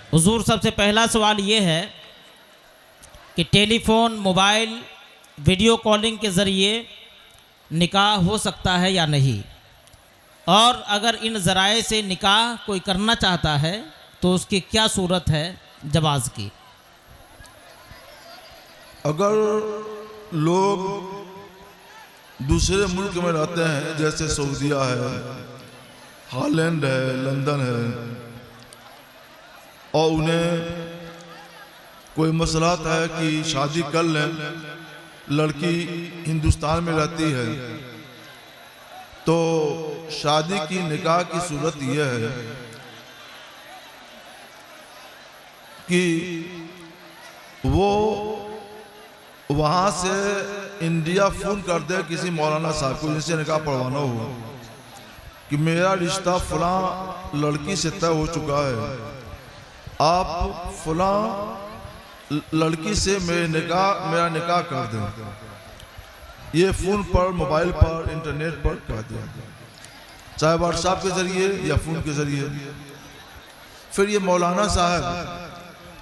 हुजूर, सबसे पहला सवाल ये है कि टेलीफोन, मोबाइल, वीडियो कॉलिंग के ज़रिए निकाह हो सकता है या नहीं, और अगर इन ज़राए से निकाह कोई करना चाहता है तो उसकी क्या सूरत है जवाज़ की। अगर लोग दूसरे मुल्क में रहते हैं, जैसे सऊदीया है, हॉलैंड है, लंदन है, और उन्हें कोई मसलात है कि शादी कर लें, लड़की हिंदुस्तान में रहती है, तो शादी की निकाह की सूरत यह है कि वो वहाँ से इंडिया फ़ोन कर दे किसी मौलाना साहब को जिनसे निकाह पढ़वाना हो कि मेरा रिश्ता फलां लड़की से तय हो चुका है, आप फलां लड़की से मेरा निकाह कर दें। ये फ़ोन पर, मोबाइल पर, इंटरनेट पर कर दें, चाहे व्हाट्सएप के ज़रिए या फ़ोन के ज़रिए। फिर ये मौलाना साहब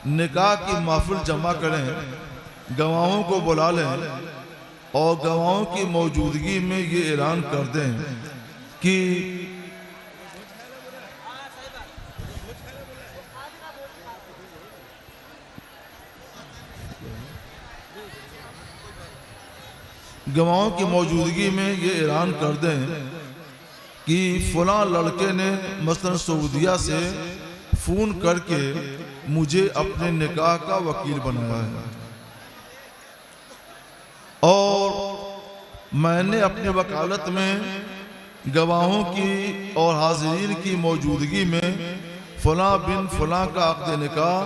निकाह की महफिल जमा करें, गवाहों को बुला लें और गवाहों की मौजूदगी में ये ऐलान कर दें कि गवाहों की मौजूदगी में ये ऐलान कर दें कि फलां लड़के ने मसलन सऊदीया से फ़ोन करके मुझे अपने निकाह का वकील बनाया है, और मैंने अपनी वकालत में गवाहों की और हाज़रीन की मौजूदगी में फ़लाँ बिन फ़लाँ का अक़्द निकाह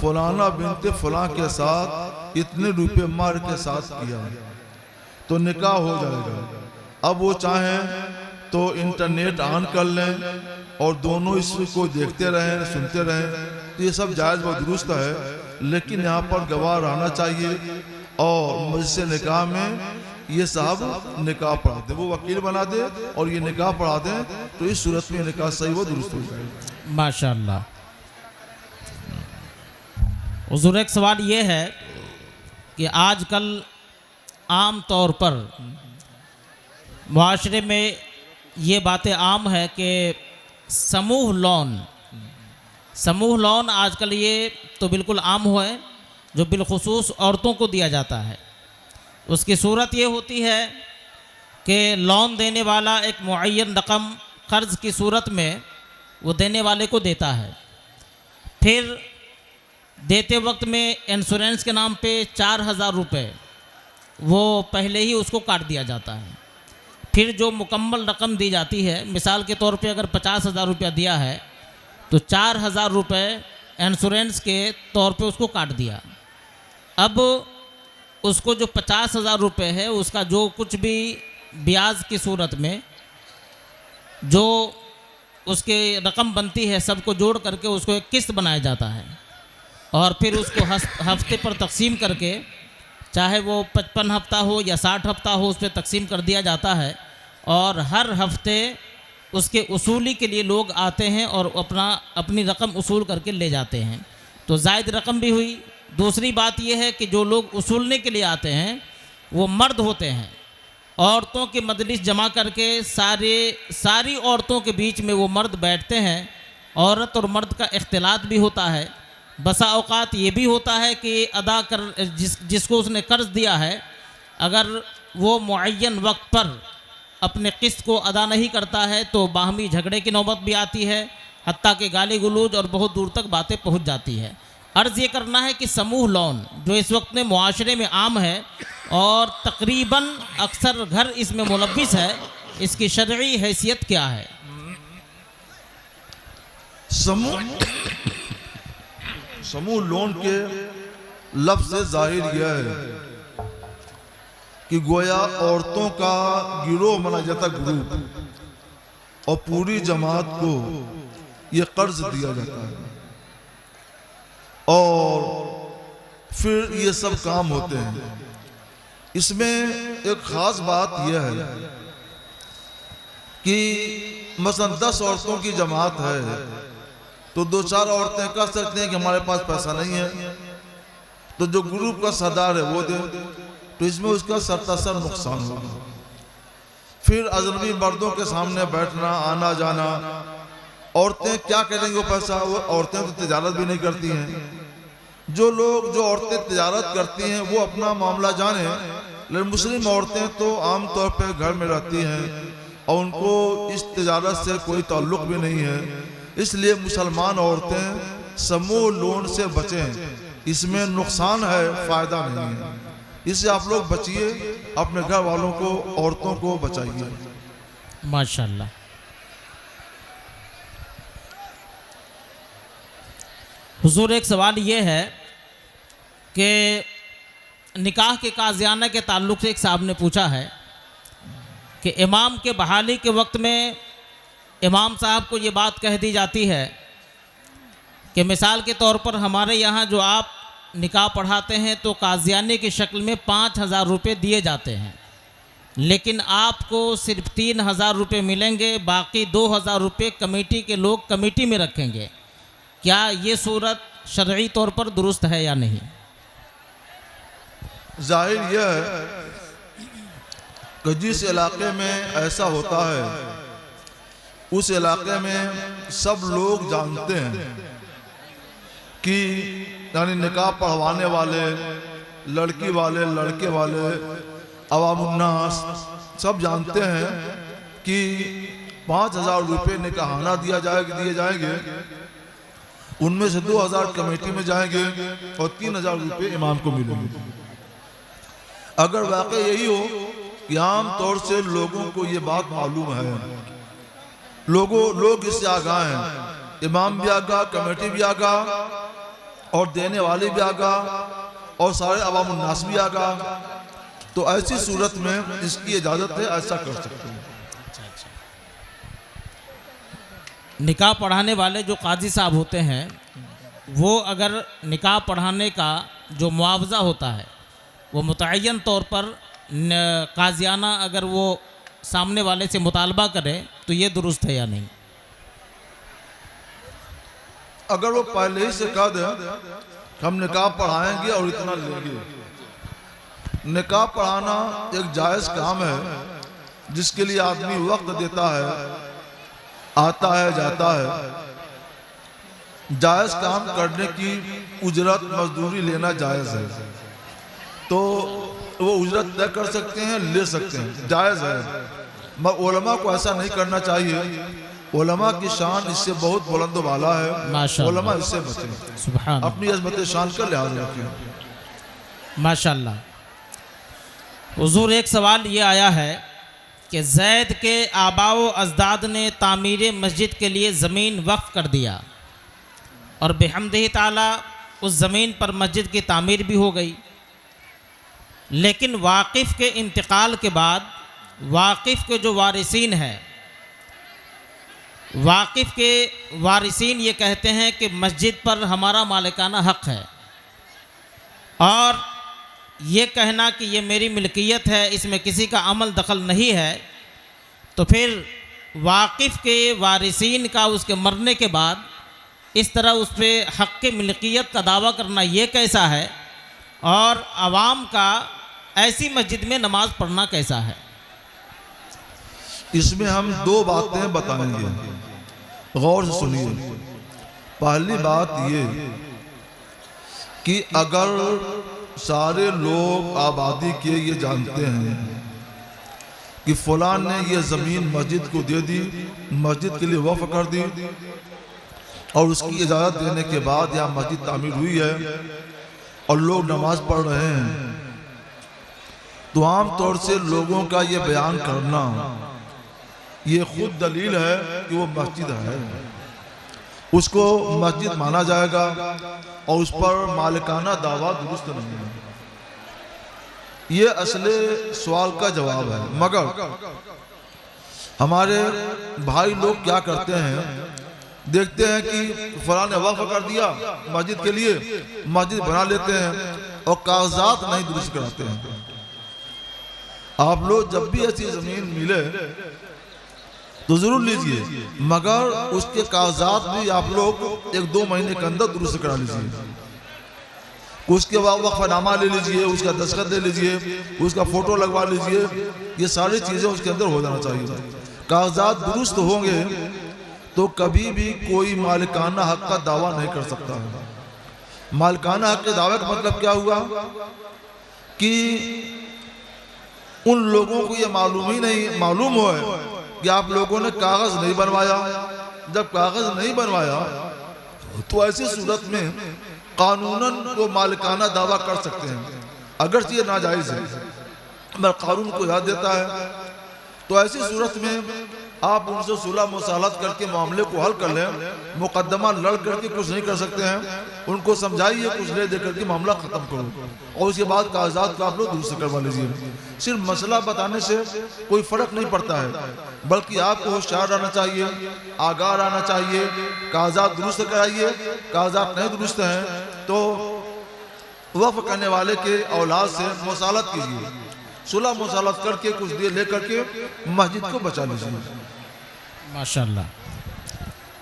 फ़लाना बिनते फ़लाँ के साथ इतने रुपये मार के साथ किया, तो निकाह हो जाएगा। अब वो चाहें तो इंटरनेट ऑन कर लें और दोनों इसको देखते रहें, सुनते रहें, तो ये सब जायज़ व दुरुस्त है, लेकिन यहाँ पर गवाह रहना चाहिए और मजलिस निकाह में ये साहब निकाह पढ़ा दे, वो वकील बना दे और ये निकाह पढ़ा दें, तो इस सूरत में निकाह सही व दुरुस्त हो जाएगा। माशाअल्लाह। हुजूर, एक सवाल ये है कि आजकल आम तौर पर मुआशरे में ये बातें आम है कि समूह लोन आजकल ये तो बिल्कुल आम हुआ है, जो बिलखुसूस औरतों को दिया जाता है। उसकी सूरत ये होती है कि लोन देने वाला एक मुअय्यन रकम कर्ज़ की सूरत में वो देने वाले को देता है, फिर देते वक्त में इंश्योरेंस के नाम पे 4,000 रुपये वो पहले ही उसको काट दिया जाता है। फिर जो मुकम्मल रकम दी जाती है, मिसाल के तौर पे अगर 50,000 रुपया दिया है तो 4,000 रुपये इंश्योरेंस के तौर पे उसको काट दिया। अब उसको जो 50,000 रुपये है उसका जो कुछ भी ब्याज की सूरत में जो उसके रकम बनती है सबको जोड़ करके उसको एक किस्त बनाया जाता है, और फिर उसको हफ्ते पर तकसीम करके, चाहे वो 55 हफ्ता हो या 60 हफ्ता हो, उस पर तकसीम कर दिया जाता है, और हर हफ्ते उसके उसूली के लिए लोग आते हैं और अपनी रकम उसूल करके ले जाते हैं, तो ज़ायद रकम भी हुई। दूसरी बात यह है कि जो लोग उसूलने के लिए आते हैं वो मर्द होते हैं, औरतों की मजलिस जमा करके सारी औरतों के बीच में वो मर्द बैठते हैं, औरत और मर्द का इख्तिलात भी होता है। बसा औकात ये भी होता है कि जिसको उसने कर्ज दिया है, अगर वो मुअय्यन वक्त पर अपने किस्त को अदा नहीं करता है तो बाहमी झगड़े की नौबत भी आती है, हत्ता के गाली गलौज और बहुत दूर तक बातें पहुंच जाती है। अर्ज़ ये करना है कि समूह लोन जो इस वक्त में मुआशरे में आम है और तकरीबन अक्सर घर इसमें मुलव्विस है, इसकी शरई हैसियत क्या है? समूह लोन के लफ्ज़ से जाहिर यह है कि गोया औरतों का गिरोह बना जाता, ग्रुप, और पूरी जमात को ये कर्ज दिया जाता है और फिर ये सब काम होते हैं। इसमें एक ख़ास बात यह है कि मसलन 10 औरतों की जमात है तो दो चार औरतें कह सकती हैं कि हमारे पास पैसा नहीं है, तो जो ग्रुप का सरदार है वो दे, तो इसमें उसका सरतासर नुकसान हुआ। फिर अजनबी मर्दों के सामने बैठना, आना जाना, औरतें क्या करेंगी वो पैसा? वो औरतें तो तिजारत भी नहीं करती हैं। जो औरतें तिजारत करती हैं वो अपना मामला जाने, लेकिन मुस्लिम औरतें तो आम तौर पे घर में रहती हैं और उनको इस तिजारत से कोई ताल्लुक भी नहीं है। इसलिए मुसलमान औरतें समूह लोन से बचें, इसमें नुकसान है, फायदा नहीं है। इससे आप लोग बचिए, अपने घर वालों को, औरतों को बचाइए। माशाल्लाह। हुजूर, एक सवाल ये है कि निकाह के काजियाना के ताल्लुक़ से एक साहब ने पूछा है कि इमाम के बहाली के वक्त में इमाम साहब को ये बात कह दी जाती है कि मिसाल के तौर पर हमारे यहाँ जो आप निकाह पढ़ाते हैं तो काजियाने की शक्ल में 5,000 रुपये दिए जाते हैं, लेकिन आपको सिर्फ 3,000 रुपये मिलेंगे, बाकी 2,000 रुपये कमेटी के लोग कमेटी में रखेंगे। क्या ये सूरत शरई तौर पर दुरुस्त है या नहीं? जाहिर यह है कि जिस इलाके में ऐसा होता है उस इलाके में सब लोग जानते हैं कि यानी निकाह पढ़वाने वाले, लड़की वाले, लड़के वाले, अवामुन्नास सब जानते हैं कि 5,000 रुपये निकाहाना दिए जाएंगे, उनमें से 2,000 कमेटी में जाएंगे और 3,000 रुपये इमाम को मिलेंगे। अगर वाकई यही हो कि आम तौर से लोगों को ये बात मालूम है, लोग इससे आगाह हैं, इमाम भी आगाह, कमेटी भी आगाह और देने वाले भी आगाह और सारे अवाम उन्नास भी आगाह, तो ऐसी सूरत में इसकी इजाज़त है, ऐसा कर सकते हैं। निकाह पढ़ाने वाले जो काजी साहब होते हैं वो अगर निकाह पढ़ाने का जो मुआवजा होता है वो मुतय्यन तौर पर काजियाना अगर वो सामने वाले से मुतालबा करे तो ये दुरुस्त है या नहीं? अगर वो पहले ही से कह दे हम निकाह पढ़ाएंगे और इतना लेंगे। निकाह पढ़ाना एक जायज़ काम है जिसके लिए आदमी वक्त देता है, आता है, जाता है। जायज़ काम करने की उजरत, मजदूरी लेना जायज़ है, तो वो उजरत तय कर सकते हैं, ले सकते हैं, जायज़ है। मगर उलमा को ऐसा नहीं करना चाहिए। उलमा की शान इससे बहुत बुलंद वाला है, उलमा इससे बचें, सुभान, अपनी अज़मत शान का लिहाज रखें। माशाल्लाह। हुजूर, एक सवाल ये आया है कि जैद के आबाओ अजदाद ने तामीर मस्जिद के लिए ज़मीन वक्फ कर दिया और बिहम्दिही ताला उस ज़मीन पर मस्जिद की तामीर भी हो गई, लेकिन वाकिफ़ के इंतकाल के बाद वाकिफ़ के जो वारिसीन हैं, वाकिफ़ के वारिसीन ये कहते हैं कि मस्जिद पर हमारा मालिकाना हक़ है और ये कहना कि ये मेरी मिल्कियत है, इसमें किसी का अमल दखल नहीं है, तो फिर वाकिफ़ के वारिसीन का उसके मरने के बाद इस तरह उस पर हक़ की मिल्कियत का दावा करना ये कैसा है और आवाम का ऐसी मस्जिद में नमाज पढ़ना कैसा है? इसमें हम दो बातें बताएंगे, गौर से सुनिए। पहली बात ये कि अगर सारे लोग आबादी के ये जानते हैं कि फलां ने ये ज़मीन मस्जिद को दे दी, मस्जिद के लिए वक्फ कर दी और उसकी इजाज़त देने के बाद यहाँ मस्जिद तामीर हुई है और लोग नमाज पढ़ रहे हैं, तो आम तौर से लोगों का ये बयान करना ये खुद दलील है कि वो मस्जिद है, उसको मस्जिद माना जाएगा और उस पर मालिकाना दावा दुरुस्त नहीं है। ये असले सवाल का जवाब है। मगर हमारे भाई लोग क्या करते हैं, देखते हैं कि फलां ने वक्फ कर दिया मस्जिद के लिए, मस्जिद बना लेते हैं और कागजात नहीं दुरुस्त कराते हैं। आप लोग जब भी ऐसी ज़मीन मिले तो ज़रूर लीजिए, मगर उसके कागजात भी आप लोग 1-2 महीने के अंदर दुरुस्त करा लीजिए। उसके बाद वक्फनामा ले लीजिए, उसका दस्तखत ले लीजिए, उसका फ़ोटो लगवा लीजिए। ये सारी चीज़ें उसके अंदर हो जाना चाहिए। कागजात दुरुस्त होंगे तो कभी भी कोई मालिकाना हक का दावा नहीं कर सकता है। मालिकाना हक के दावे का मतलब क्या हुआ कि उन लोगों को ये मालूम हो कि आप लोगों ने कागज नहीं बनवाया। जब कागज नहीं बनवाया तो ऐसी सूरत में कानूनन वो मालिकाना दावा कर सकते हैं, अगर ये नाजायज है, मगर कानून को याद देता है। तो ऐसी सूरत में आप उनसे सुलह मुसालत करके मामले को हल कर लें। मुकदमा लड़ करके कुछ नहीं कर सकते हैं, उनको समझाइए, कुछ ले दे करके मामला ख़त्म करो और उसके बाद कागजात को आप लोग दुरुस्त करवा लीजिए। सिर्फ मसला बताने से कोई फ़र्क नहीं पड़ता है, बल्कि आपको होशियार रहना चाहिए, आगाह रहना चाहिए। कागजात दुरुस्त कराइए, कागजात नहीं दुरुस्त हैं तो वक्फ करने वाले के औलाद से मुसालत कीजिए, सुलह मुसालत करके कुछ देर ले करके मस्जिद को बचा लीजिए। माशाल्लाह।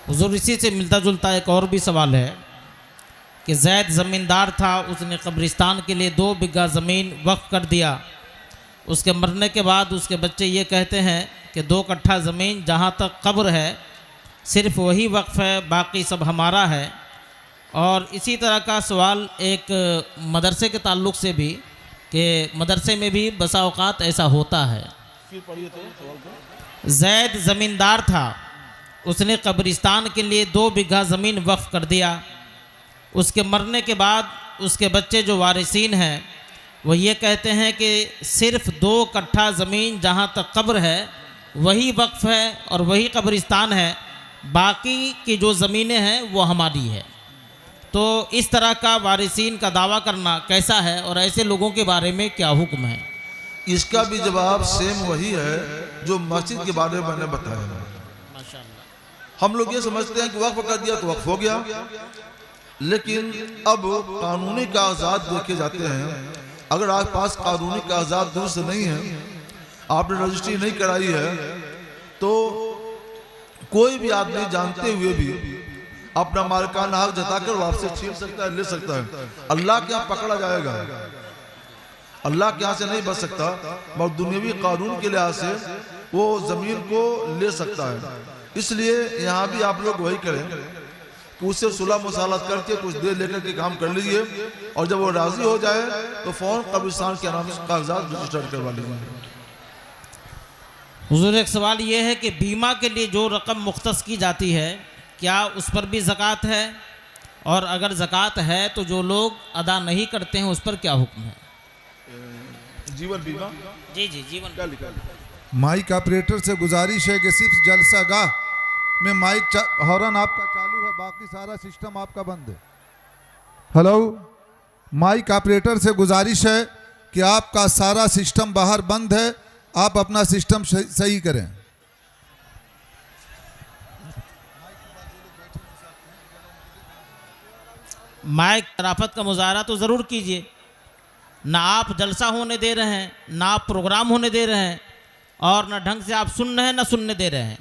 हुजूर, इसी से मिलता जुलता एक और भी सवाल है कि जैद ज़मींदार था, उसने कब्रिस्तान के लिए 2 बिघा ज़मीन वक्फ कर दिया। उसके मरने के बाद उसके बच्चे ये कहते हैं कि 2 कट्ठा ज़मीन जहाँ तक कब्र है सिर्फ वही वक्फ है, बाकी सब हमारा है। और इसी तरह का सवाल एक मदरसे के ताल्लुक़ से भी कि मदरसे में भी बसा औकात ऐसा होता है। जैद ज़मींदार था, उसने कब्रिस्तान के लिए 2 बिघा ज़मीन वक्फ कर दिया। उसके मरने के बाद उसके बच्चे जो वारिसीन हैं वो ये कहते हैं कि सिर्फ 2 कट्ठा ज़मीन जहाँ तक कब्र है वही वक्फ है और वही कब्रिस्तान है, बाकी की जो ज़मीनें हैं वो हमारी है। तो इस तरह का वारिसीन का दावा करना कैसा है और ऐसे लोगों के बारे में क्या हुक्म है? इसका भी जवाब सेम वही है जो मस्जिद के बारे में मैंने बताया। माशाअल्लाह। हम लोग ये समझते हैं कि वक्फ कर दिया तो वक्फ हो गया, लेकिन अब कानूनी कागजात देखे जाते हैं। अगर आपके पास कानूनी कागजात दुरुस्त नहीं है, आपने रजिस्ट्री नहीं कराई है, तो कोई भी आदमी जानते हुए भी अपना मालिकाना हक जताकर वापसी छीन सकता है, ले सकता है। अल्लाह के यहाँ पकड़ा जाएगा, अल्लाह के यहाँ से नहीं बच सकता, मगर दुनियावी कानून के लिहाज से वो ज़मीन को ले सकता है। इसलिए यहाँ भी आप लोग वही करें कि उससे सुलह मुसालत करके कुछ देर लेकर के काम कर लीजिए, और जब वो राज़ी हो जाए तो फ़ौरन कब्रिस्तान के नाम से कागजात रजिस्टर करवा लीजिए। हुजूर, एक सवाल ये है कि बीमा के लिए जो रकम मुख्तस की जाती है क्या उस पर भी ज़कात है, और अगर ज़कात है तो जो लोग अदा नहीं करते हैं उस पर क्या हुक्म है? जीवन बीमा? जी, जीवन। क्या लिखा? माइक ऑपरेटर से गुजारिश है कि सिर्फ जलसा गाह में माइक हॉर्न आपका चालू है, बाकी सारा सिस्टम आपका बंद है। हेलो, माइक ऑपरेटर से गुजारिश है कि आपका सारा सिस्टम बाहर बंद है, आप अपना सिस्टम सही करें। माइक शराफत का मुजाहरा तो ज़रूर कीजिए। ना आप जलसा होने दे रहे हैं, ना आप प्रोग्राम होने दे रहे हैं, और ना ढंग से आप सुन रहे हैं ना सुनने दे रहे हैं।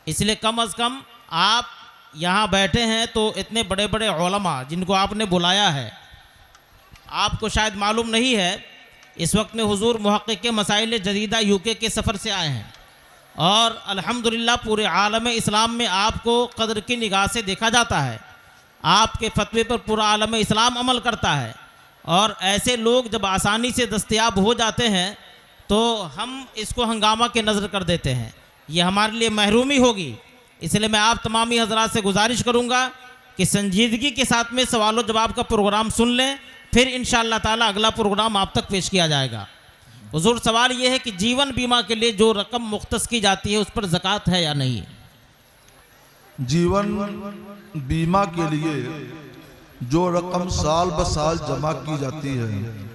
इसलिए कम अज़ कम आप यहाँ बैठे हैं तो इतने बड़े बड़े उलमा जिनको आपने बुलाया है, आपको शायद मालूम नहीं है, इस वक्त में हुजूर मुहक्किक़ मसाइल जदीदा यूके के सफ़र से आए हैं, और अल्हम्दुलिल्लाह पूरे आलम इस्लाम में आपको क़द्र की निगाह से देखा जाता है। आपके फतवे पर पूरा आलम इस्लाम अमल करता है, और ऐसे लोग जब आसानी से दस्तयाब हो जाते हैं तो हम इसको हंगामा के नज़र कर देते हैं, ये हमारे लिए महरूमी होगी। इसलिए मैं आप तमामी हज़रात से गुजारिश करूँगा कि संजीदगी के साथ में सवाल जवाब का प्रोग्राम सुन लें, फिर इंशाअल्लाह ताला अगला प्रोग्राम आप तक पेश किया जाएगा। हुजूर, सवाल ये है कि जीवन बीमा के लिए जो रकम मुख्तस की जाती है उस पर ज़कात है या नहीं? जीवन बीमा के लिए जो रकम साल ब साल जमा की जाती है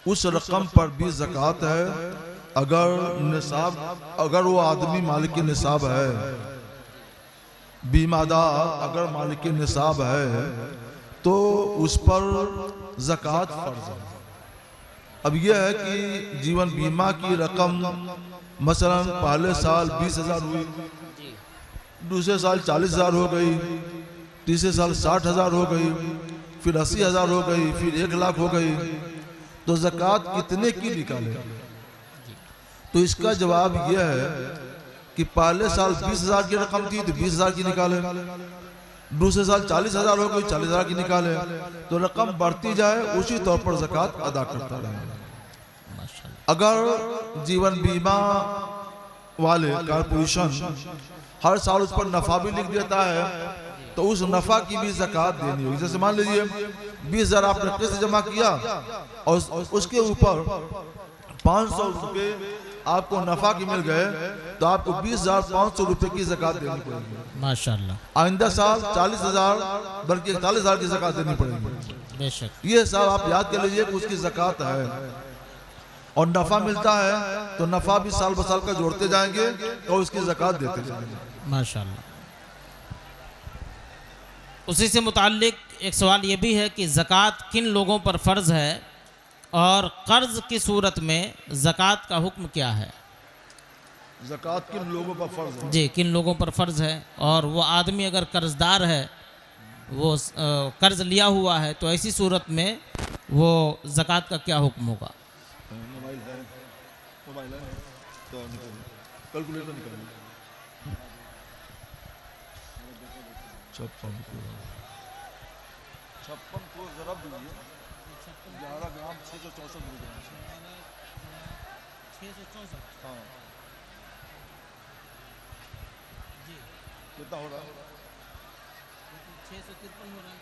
उस रकम पर भी ज़कात है, अगर वो आदमी मालिक निसाब है, बीमादार अगर मालिक निसाब है तो उस पर ज़कात फर्ज है। अब यह है कि जीवन बीमा की रकम मसलन पहले साल 20,000 हुई, दूसरे साल 40,000 हो गई, तीसरे साल 60,000 हो गई, फिर 80,000 हो गई, फिर 1 लाख हो गई, तो ज़कात कितने की निकाले? तो इसका जवाब यह है कि पहले साल 20,000 की रकम थी तो 20,000 की निकाले, दूसरे साल 40,000 हो गई, 40,000 की निकाले, तो रकम बढ़ती जाए उसी तौर पर ज़कात अदा करता रहे। अगर जीवन बीमा वाले कॉर्पोरेशन हर साल उस पर नफा भी लिख देता है तो उस नफा की भी ज़कात देनी होगी। जैसे मान लीजिए 20,000 आपने किस्त जमा किया और उसके ऊपर 500 रुपये आपको नफा की मिल गए तो आपको 20,500 रुपये की ज़कात देनी पड़ेगी माशाल्लाह। आइंदा साल 40,000 बल्कि 41,000 की ज़कात देनी पड़ेगी। बेशक ये सब आप याद कर लीजिए कि उसकी ज़कात है। और नफा मिलता है तो नफा भी साल ब साल का जोड़ते जाएंगे और उसकी ज़कात देते जाएंगे माशाल्लाह। उसी से मुताल्लिक एक सवाल ये भी है कि ज़कात किन लोगों पर फ़र्ज़ है और कर्ज़ की सूरत में ज़कात का हुक्म क्या है? ज़कात किन लोगों पर फ़र्ज़ है? जी, किन लोगों पर फ़र्ज़ है और वो आदमी अगर कर्ज़दार है, वो कर्ज़ लिया हुआ है, तो ऐसी सूरत में वो ज़कात का क्या हुक्म होगा? मोबाइल है तो कैलकुलेटर निकालिए। 56 को ज़रब दीजिए 11 ग्राम 664 मिलीग्राम। 664 हाँ कितना हो रहा है? 653 हो रहा है।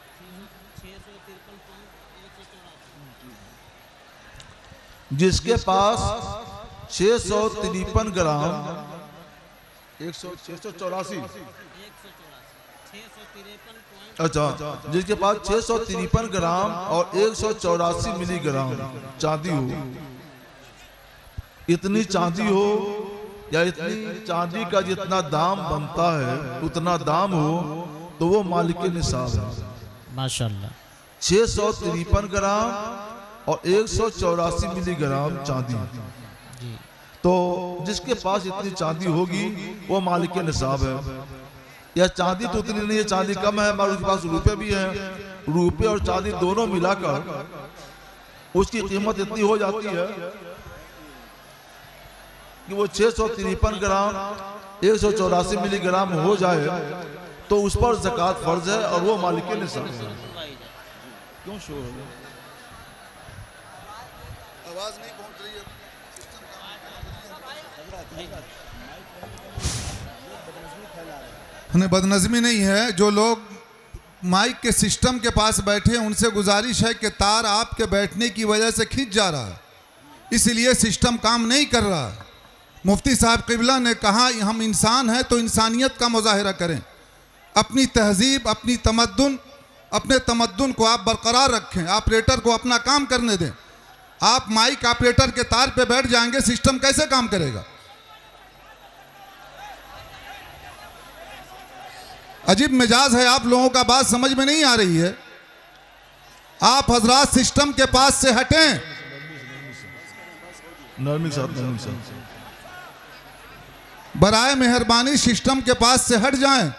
653 जिसके पास 653 ग्राम 684 अच्छा, जिसके पास 653 ग्राम और 184 मिलीग्राम चांदी हो, इतनी चांदी हो या इतनी चांदी का जितना दाम बनता है उतना दाम हो तो वो मालिक निसाब है माशाल्लाह। 653 ग्राम और 184 मिलीग्राम चांदी। तो जिसके पास इतनी चांदी होगी वो मालिक निसाब है। या चांदी तो उतनी नहीं है, चांदी कम है मगर उसके पास रुपए भी हैं, रुपए और चांदी दोनों मिलाकर उसकी कीमत इतनी हो जाती है कि वो 653 ग्राम 184 मिलीग्राम हो जाए तो उस पर ज़कात फर्ज है और वो मालिक निसाब है। क्यों शोर है? आवाज नहीं पहुंच रही है। बदनज़मी नहीं है। जो लोग माइक के सिस्टम के पास बैठे हैं उनसे गुजारिश है कि तार आपके बैठने की वजह से खिंच जा रहा है, इसलिए सिस्टम काम नहीं कर रहा। मुफ्ती साहब क़िबला ने कहा हम इंसान हैं तो इंसानियत का मुजाहिरा करें, अपनी तहजीब अपनी तमद्दुन अपने तमद्दुन को आप बरकरार रखें, ऑपरेटर को अपना काम करने दें। आप माइक ऑपरेटर के तार पे बैठ जाएंगे, सिस्टम कैसे काम करेगा? अजीब मिजाज है आप लोगों का, बात समझ में नहीं आ रही है। आप हजरात सिस्टम के पास से हटें। बराए मेहरबानी सिस्टम के पास से हट जाएं।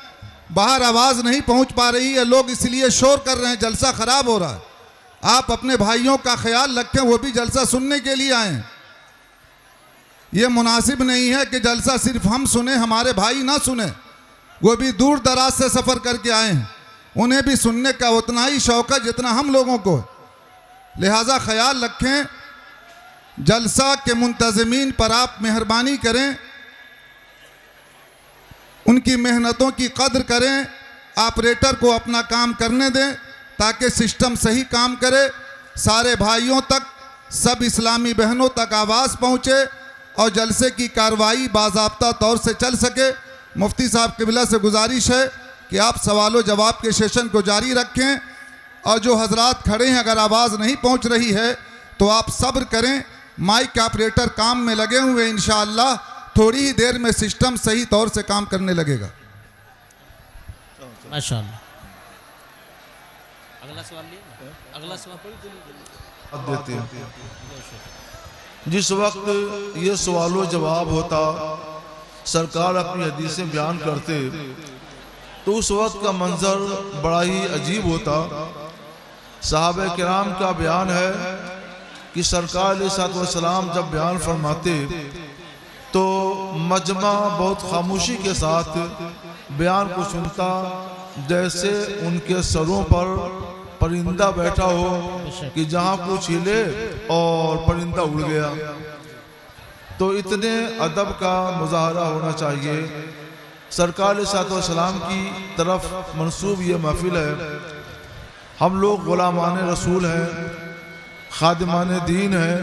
बाहर आवाज़ नहीं पहुंच पा रही है, लोग इसलिए शोर कर रहे हैं, जलसा खराब हो रहा है। आप अपने भाइयों का ख्याल रखें, वो भी जलसा सुनने के लिए आए। ये मुनासिब नहीं है कि जलसा सिर्फ हम सुने, हमारे भाई ना सुने, वो भी दूर दराज से सफ़र करके आए हैं, उन्हें भी सुनने का उतना ही शौक़ है जितना हम लोगों को। लिहाजा ख्याल रखें, जलसा के मुंतज़मीन पर आप मेहरबानी करें, उनकी मेहनतों की कद्र करें, ऑपरेटर को अपना काम करने दें ताकि सिस्टम सही काम करे, सारे भाइयों तक, सब इस्लामी बहनों तक आवाज़ पहुँचे और जलसे की कार्रवाई बाज़ाब्ता तौर से चल सके। मुफ्ती साहब क़िबला से गुजारिश है कि आप सवालों जवाब के सेशन को जारी रखें और जो हजरात खड़े हैं अगर आवाज़ नहीं पहुंच रही है तो आप सब्र करें, माइक ऑपरेटर काम में लगे हुए, इंशाअल्लाह थोड़ी ही देर में सिस्टम सही तौर से काम करने लगेगा। माशाअल्लाह। अगला सवाल लिए, अगला सवाल देते हैं। जिस वक्त ये सवालों जवाब होता, सरकार अपनी हदीसें बयान करते, तो उस वक्त का मंजर बड़ा ही अजीब होता। सहाबा किराम का बयान है कि सरकार अलैहिस्सलाम जब बयान फरमाते तो मजमा बहुत खामोशी के साथ बयान को सुनता, जैसे उनके सरों पर परिंदा बैठा हो कि जहाँ कुछ हिले और परिंदा उड़ गया। तो इतने अदब का मुजाहरा होना चाहिए। सरकार अलैहिस्सलाम की तरफ मंसूब ये महफिल है। हम लोग गुलामान रसूल हैं, खादिमान दीन हैं।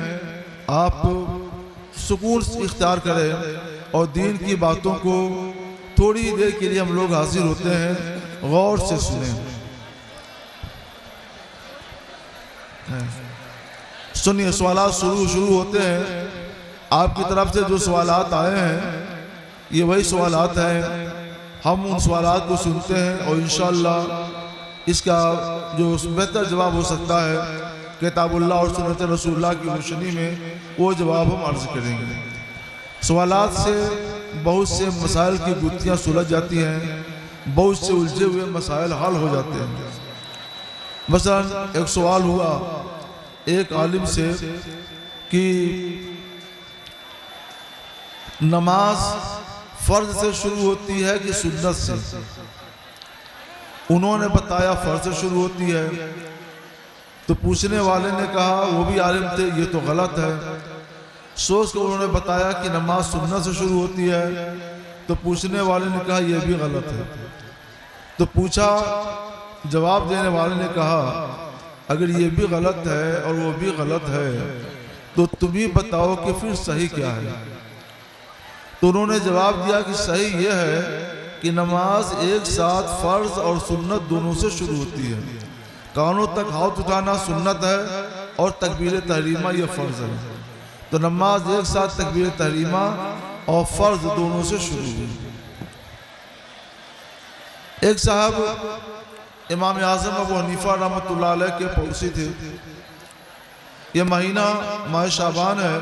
आप सुकून इख्तियार करें और दीन की बातों को थोड़ी देर के लिए हम लोग हाजिर होते हैं, गौर से सुनें। सुनिए, सवालात शुरू होते हैं। आपकी तरफ से जो सवालात आए हैं ये वही सवालात हैं। हम उन सवालात को सुनते हैं और इंशाअल्लाह इसका जो बेहतर जवाब हो सकता है किताबुल्लाह और सुन्नत रसूलुल्लाह की रोशनी में, वो जवाब हम अर्ज करेंगे। सवालात से बहुत से मसाइल की गुत्थियाँ सुलझ जाती हैं, बहुत से उलझे हुए मसाइल हल हो जाते हैं। मसलन एक सवाल हुआ एक आलिम से कि नमाज फर्ज से शुरू होती है कि सुन्नत से। उन्होंने बताया फर्ज से शुरू होती है। तो पूछने वाले ने कहा, वो भी आलिम थे, ये तो गलत है। सोच कर उन्होंने बताया कि नमाज सुन्नत से शुरू होती है। तो पूछने वाले ने कहा यह भी गलत है। तो पूछा, जवाब देने वाले ने कहा अगर ये भी गलत है और वो भी गलत है तो तुम ही बताओ कि फिर सही क्या है। तो उन्होंने जवाब दिया कि सही यह है कि नमाज एक साथ फर्ज और सुन्नत दोनों से शुरू होती है। कानों तक हाथ उठाना सुन्नत है और तकबीर तहरीमा यह फर्ज है। तो नमाज एक साथ तकबीर तहरीमा और फर्ज दोनों से शुरू हुई। एक साहब इमाम आज़म अबू हनीफा रहमतुल्लाह अलैह के पड़ोसी थे। ये महीना माह शाबान है।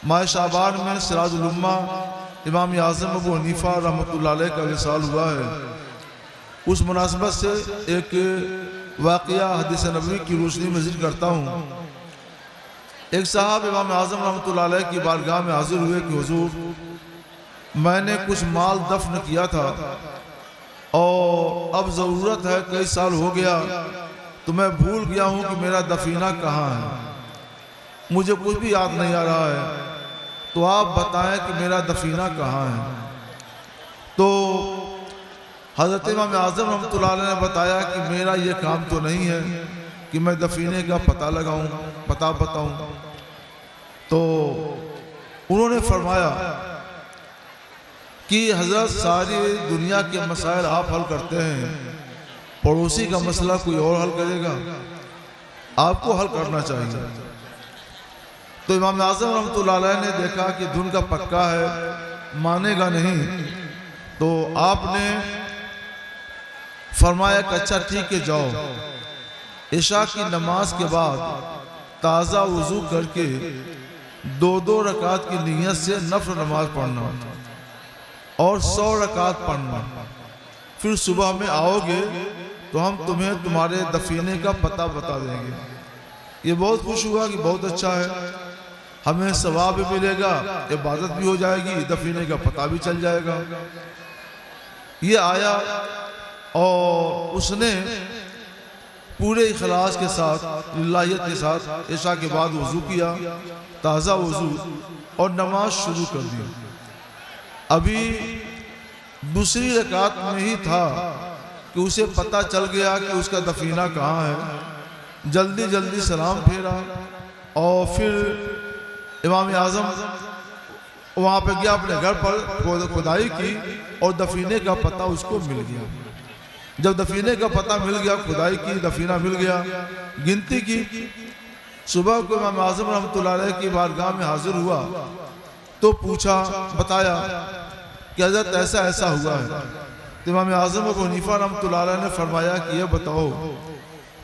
माह शाबान में सिराजुल उम्मा इमाम आज़म अबू हनीफा रहमतुल्लाह अलैह का विसाल हुआ है। उस मुनासिबत से एक वाक़या हदीस नबवी की रोशनी में जिक्र करता हूँ। एक साहब इमाम आज़म रहमतुल्लाह अलैह की बारगाह में हाजिर हुए कि हुजूर, मैंने कुछ माल दफन किया था और अब ज़रूरत है, कई साल हो गया तो मैं भूल गया हूँ कि मेरा दफीना कहाँ है। मुझे कुछ भी याद नहीं आ रहा है, तो आप बताएं कि मेरा दफीना कहाँ है। तो हज़रत इमाम आज़म रहमतुल्लाह अलैह ने बताया कि मेरा ये काम तो नहीं है कि मैं दफीने का पता लगाऊं, पता बताऊं। तो उन्होंने फरमाया कि हज़रत सारी दुनिया के मसाइल आप हल करते हैं, पड़ोसी का मसला कोई और हल करेगा, आपको हल करना चाहिए। तो इमाम आज़म रहमतुल्लाह अलैह ने देखा कि धुन का पक्का है, मानेगा नहीं। तो आपने फरमाया कि अच्छा ठीक है, जाओ इशा की नमाज के बाद ताज़ा वज़ू करके 2-2 रकात की नीयत से नफल नमाज पढ़ना और 100 रकात पढ़ना। फिर सुबह में आओगे तो हम तुम्हें तुम्हारे दफीने का पता बता देंगे। ये बहुत खुश हुआ कि बहुत अच्छा है, हमें सवाब भी मिलेगा, इबादत भी हो जाएगी, दफीने का पता भी चल जाएगा। ये आया और उसने पूरे इखलास के साथ, लिल्लाहियत के साथ इशा के बाद वज़ू किया, ताज़ा वज़ू, और नमाज शुरू कर दी। अभी दूसरी रकात में ही था कि उसे पता चल गया कि उसका दफीना कहाँ है। जल्दी जल्दी सलाम फेरा और फिर इमाम आज़म वहाँ पे गया, अपने घर पर खुदाई की और दफीने का पता उसको मिल गया। जब दफीने का पता मिल गया, खुदाई की, दफीना मिल गया, गिनती की, सुबह को इमाम आज़म रहमतुल्लाह अलैह की बारगाह में हाजिर हुआ तो पूछा, बताया कि हज़रत ऐसा ऐसा हुआ है। तो इमाम आज़म अबू हनीफा रहमतुल्लाह अलैह ने फरमाया कि यह बताओ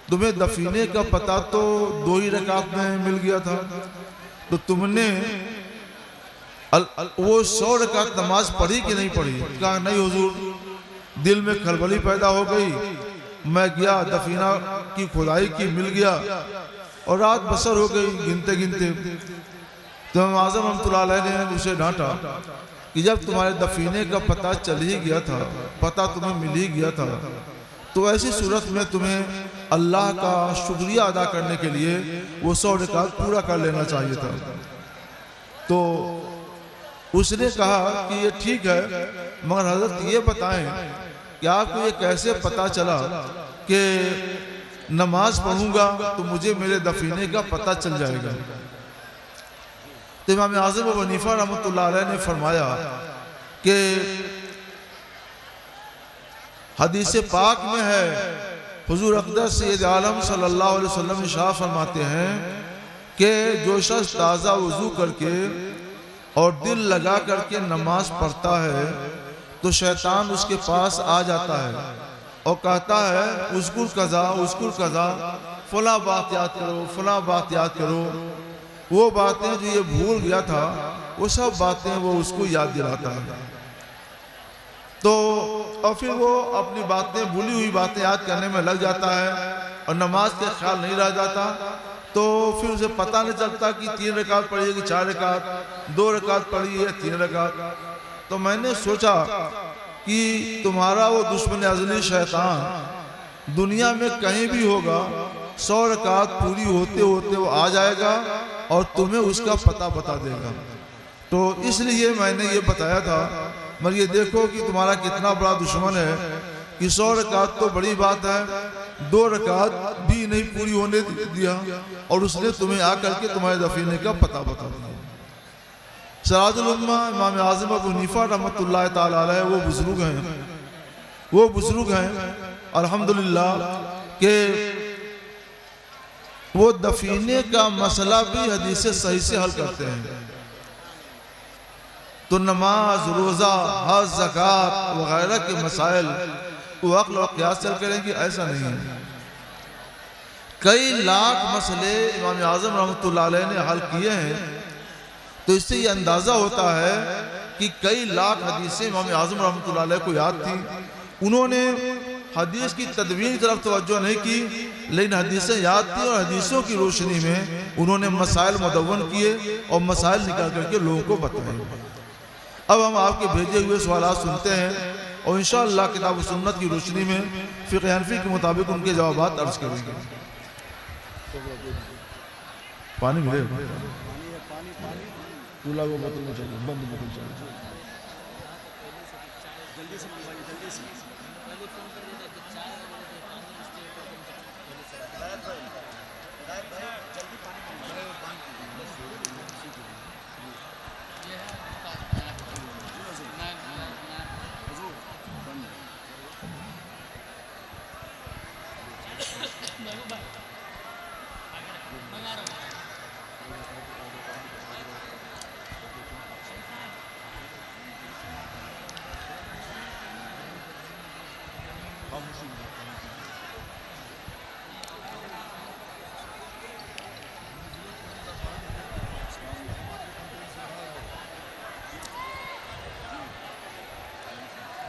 तुम्हें दफीने का पता तो 2 ही रकात में मिल गया था, तो तुमने वो 100 रकात नमाज पढ़ी कि नहीं पढ़ी? कहा नहीं हुजूर, दिल में खलबली पैदा हो गई, मैं गया दफीना की खुदाई की, मिल गया और रात बसर हो गई गिनते गिनते। तो इमाम आज़म रहमतुल्लाह अलैह ने उसे डांटा कि जब तुम्हारे दफीने का पता चल ही गया था, पता तुम्हें मिल ही गया था, तो ऐसी सूरत में तुम्हें अल्लाह का शुक्रिया अदा करने के लिए वो 100 रकात पूरा कर लेना चाहिए था। तो उसने कहा कि ये ठीक है, मगर हजरत ये बताएं कि आपको ये कैसे पता चला कि नमाज पढ़ूंगा तो मुझे मेरे दफीने का पता चल जाएगा? तो इमाम आज़म अबू हनीफा रहमतुल्लाह अलैह ने फरमाया कि हदीस पाक में है, हुजूर अक़दस सैयद आलम सल्लल्लाहु अलैहि वसल्लम इरशाद फरमाते हैं कि जो शख्स ताज़ा वज़ू करके और दिल लगा करके नमाज पढ़ता है तो शैतान उसके पास आ जाता है और कहता है उसकुल कज़ा, फला बात याद करो, फला बात याद करो। वो बातें जो ये भूल गया था वो सब बातें वो उसको याद दिलाता है। तो और फिर वो अपनी बातें, भूली हुई बातें याद करने में लग जाता है और नमाज का ख्याल नहीं रह जाता। तो फिर उसे पता नहीं चलता कि 3 रकात पढ़ी है कि 4 रकात, 2 रकात पढ़ी है 3 रकात। तो मैंने सोचा कि तुम्हारा वो दुश्मन अज़ली शैतान दुनिया में कहीं भी होगा, 100 रकात पूरी होते होते वो आ जाएगा और तुम्हें उसका पता बता देगा। तो इसलिए मैंने ये बताया था, मगर ये देखो कि तुम्हारा कितना बड़ा दुश्मन है कि 100 रकात तो बड़ी बात है, 2 रकात भी नहीं पूरी होने दिया और उसने तुम्हें आकर के तुम्हारे दफीने का पता बता दिया। सिराजुल उम्मा इमाम आज़म अबू हनीफा रहमतुल्लाह ताला अलैह वो बुजुर्ग हैं अल्हम्दुलिल्लाह के वो दफीने का मसला भी हदीस सही से हल करते हैं। तो नमाज, रोज़ा, हज, ज़कात वगैरह के मसाइल वो अक्ल और क़ियास चल करेंगे, ऐसा नहीं है। कई लाख मसले इमाम आज़म रहमतुल्लाह अलैह ने हल किए हैं। तो इससे ये अंदाज़ा होता है कि कई लाख हदीसें इमाम आज़म रहमतुल्लाह अलैह को याद थी। उन्होंने हदीस की तदवीर की तरफ तवज्जो नहीं की, लेकिन हदीसें याद थी और हदीसों की रोशनी में उन्होंने मसाइल मुदव्वन किए और मसाइल निकाल करके लोगों को बताए। अब हम आपके भेजे हुए सवालात सुनते हैं और इंशाअल्लाह किताब सुन्नत की रोशनी में फ़िक़्ह हनफ़ी के मुताबिक उनके जवाबात अर्ज करेंगे। पानी मिले बोतल में चाहिए, बंद बोतल चाहिए।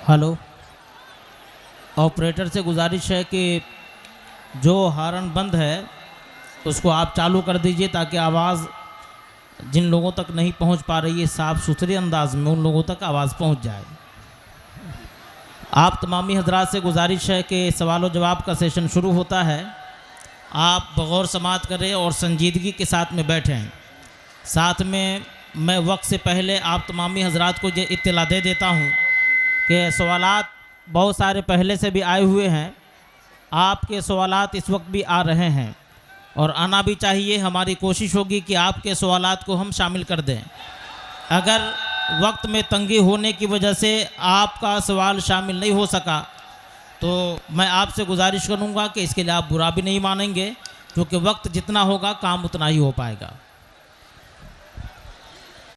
हेलो, ऑपरेटर से गुजारिश है कि जो हॉर्न बंद है उसको आप चालू कर दीजिए ताकि आवाज़ जिन लोगों तक नहीं पहुंच पा रही है साफ़ सुथरे अंदाज में उन लोगों तक आवाज़ पहुंच जाए। आप तमामी हजरात से गुजारिश है कि सवाल व जवाब का सेशन शुरू होता है, आप बगौर समात करें और संजीदगी के साथ में बैठें। साथ में मैं वक्त से पहले आप तमामी हजरात को ये इत्तला दे देता हूँ कि सवालात बहुत सारे पहले से भी आए हुए हैं, आपके सवालात इस वक्त भी आ रहे हैं और आना भी चाहिए। हमारी कोशिश होगी कि आपके सवालात को हम शामिल कर दें। अगर वक्त में तंगी होने की वजह से आपका सवाल शामिल नहीं हो सका तो मैं आपसे गुजारिश करूंगा कि इसके लिए आप बुरा भी नहीं मानेंगे, क्योंकि वक्त जितना होगा काम उतना ही हो पाएगा।